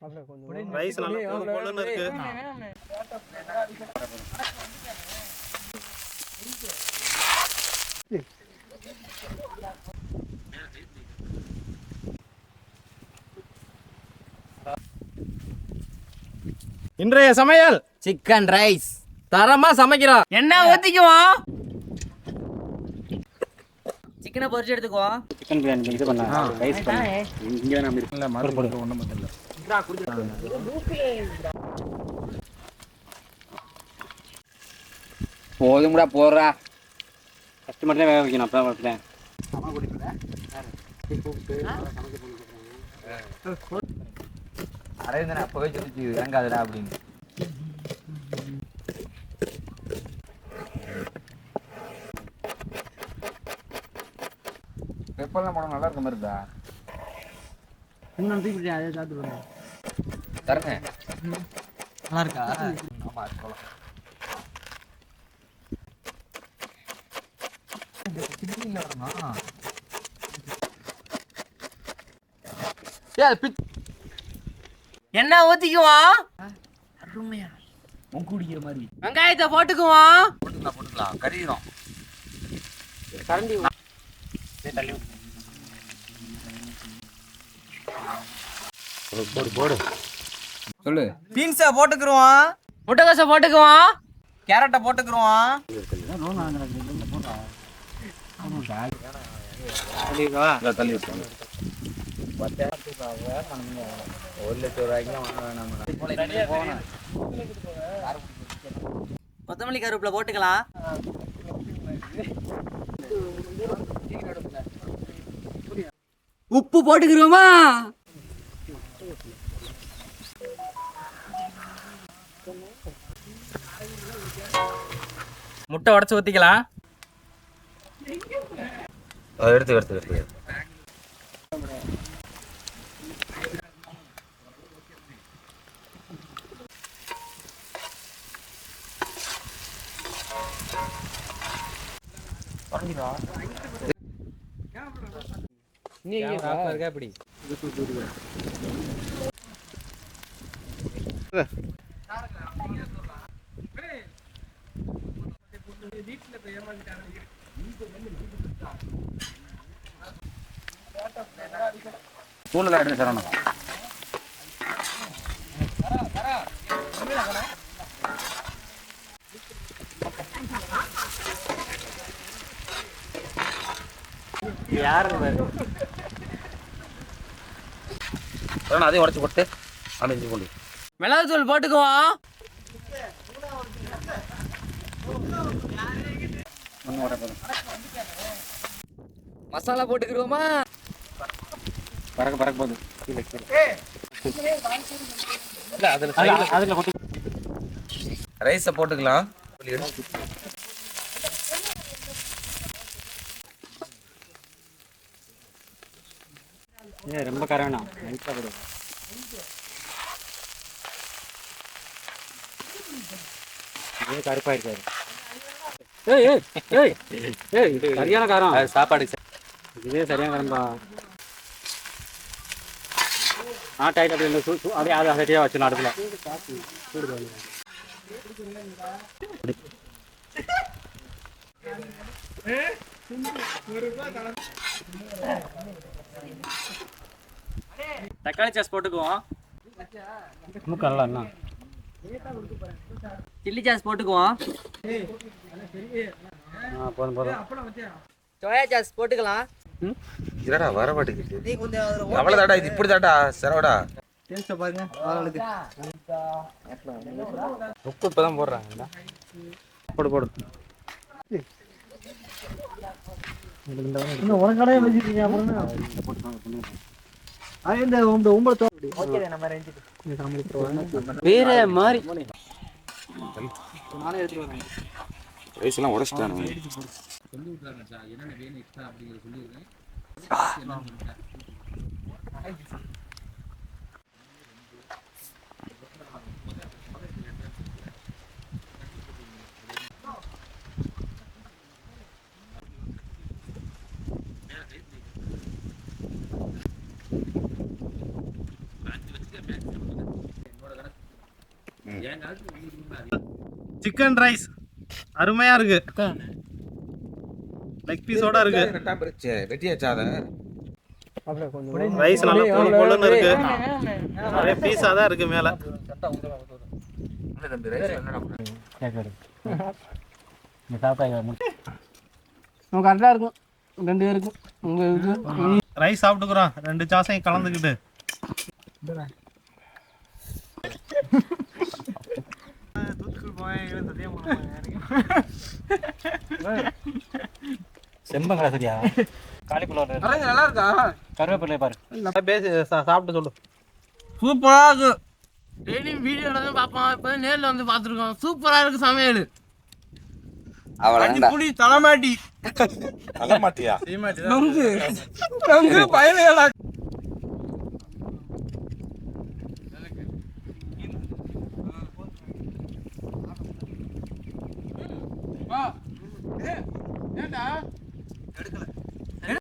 Rice நல்லா பொழு பொழுன்னு இருக்கு. இன்றைய சமையல் சிக்கன் ரைஸ் தரமா சமைக்கிறோம். என்ன ஊத்திக்குவோம்? சிக்கனை பொரிச்சு எடுத்துக்குவோம். சிக்கன் பிரியாணி இது பண்ண ரைஸ் பண்ண இங்க நம்ம இல்ல மாறு போடு ஒண்ணும் இல்ல. போதும்டா போறா. ஃபர்ஸ்ட் மட்டும் வேக வைக்கணும் அப்பதான் வைப்பேன். அரேந்தனா போய் சொல்லிச்சு இறங்காதடா அப்படின்னு. பெப்பர்லாம் போட நல்லா இருக்க மாதிரி இருக்கா? இன்னும் தூக்கி அதே சாப்பிட்டு தரங்க நல்லா இருக்கா? ஆமா சொல்லலாம். என்ன ஊத்திக்குவோம்? அருமையா குடிக்கிற மாதிரி வெங்காயத்தை போட்டுக்குவோம். போட்டுக்கலாம் கறிக்கிறோம். கரண்டி தள்ளி போடு போடு சொல்லு. பீன்ஸை போட்டுக்குருவோம், முட்டைக்கோசை போட்டுக்குவோம், கேரட்டை போட்டுக்குருவோம். தள்ளி விட்டுருங்க. 1,00,000 ரூபாய்க்கு கொத்தமல்லி கருவேப்பிலை போட்டுக்கலாம். உப்பு போட்டுக்கிறோமா? முட்டை உடச்சு ஊற்றிக்கலாம். எடுத்து எப்படி தூளெல்லாம் எடுத்து தரணும். யாரு அதையும் உடச்சு போட்டு அமைச்சு கொண்டு மிளகுத்தூள் போட்டுக்குவோம். மசாலா போட்டுக்கிறோமா? பறக்க போகுது அதுல ரைஸை போட்டுக்கலாம். ரொம்ப கரவேணா நைஸா போடு. இதே கருப்பா இருக்காரு. சரியான காரம் சாப்பாடு இதே சரியான காரம்பா. ஆட்டாயிட்டு அப்படி அப்படியே அதை சரியாக வச்சிடலாம் அடுப்பில். தக்காளி சாஸ் போட்டுக்குவோம். மூக்கல்ல என்ன சில்லி சாஸ் போட்டுக்குவோம். போதும் சோயா சாஸ் போட்டுக்கலாம். இல்லடா வர மாட்டேங்குது. அவ்வளோதாடா, இது இப்படி தாடா சரவடா. பாருங்க உப்பு இப்பதான் போடுறாங்க. போடு வேற மாதிரி ரைஸ் எல்லாம் உடச்சிட்டானு சிக்கன் ரைஸ் அருமையா இருக்கு. லெக் பீஸோட இருக்கு. வெட்டியாச்சாத ரைஸ் நல்லா பொழு பொழுன்னு இருக்கு. நிறைய பீஸா தான் இருக்கு மேல. கரெக்டாக இருக்கும் 2 பேருக்கும். உங்கள் ரைஸ் சாப்பிட்டுக்கிறோம் 2 சாசையும் கலந்துக்கிட்டு. செம்பங்கடா சரியா காலிஃப்ளவர் நல்லா இருக்கா? கருவேப்பிலை பாரு பேசி சாப்பிட்டு சொல்லு. சூப்பராக இருக்கு. டெய்லியும் வீடியோவில் வந்து பார்ப்போம், இப்போ நேரில் வந்து பார்த்துருக்கோம். சூப்பராக இருக்கு சமையல். புளி தலைமாட்டி மாட்டியா பயணம் ஏண்டா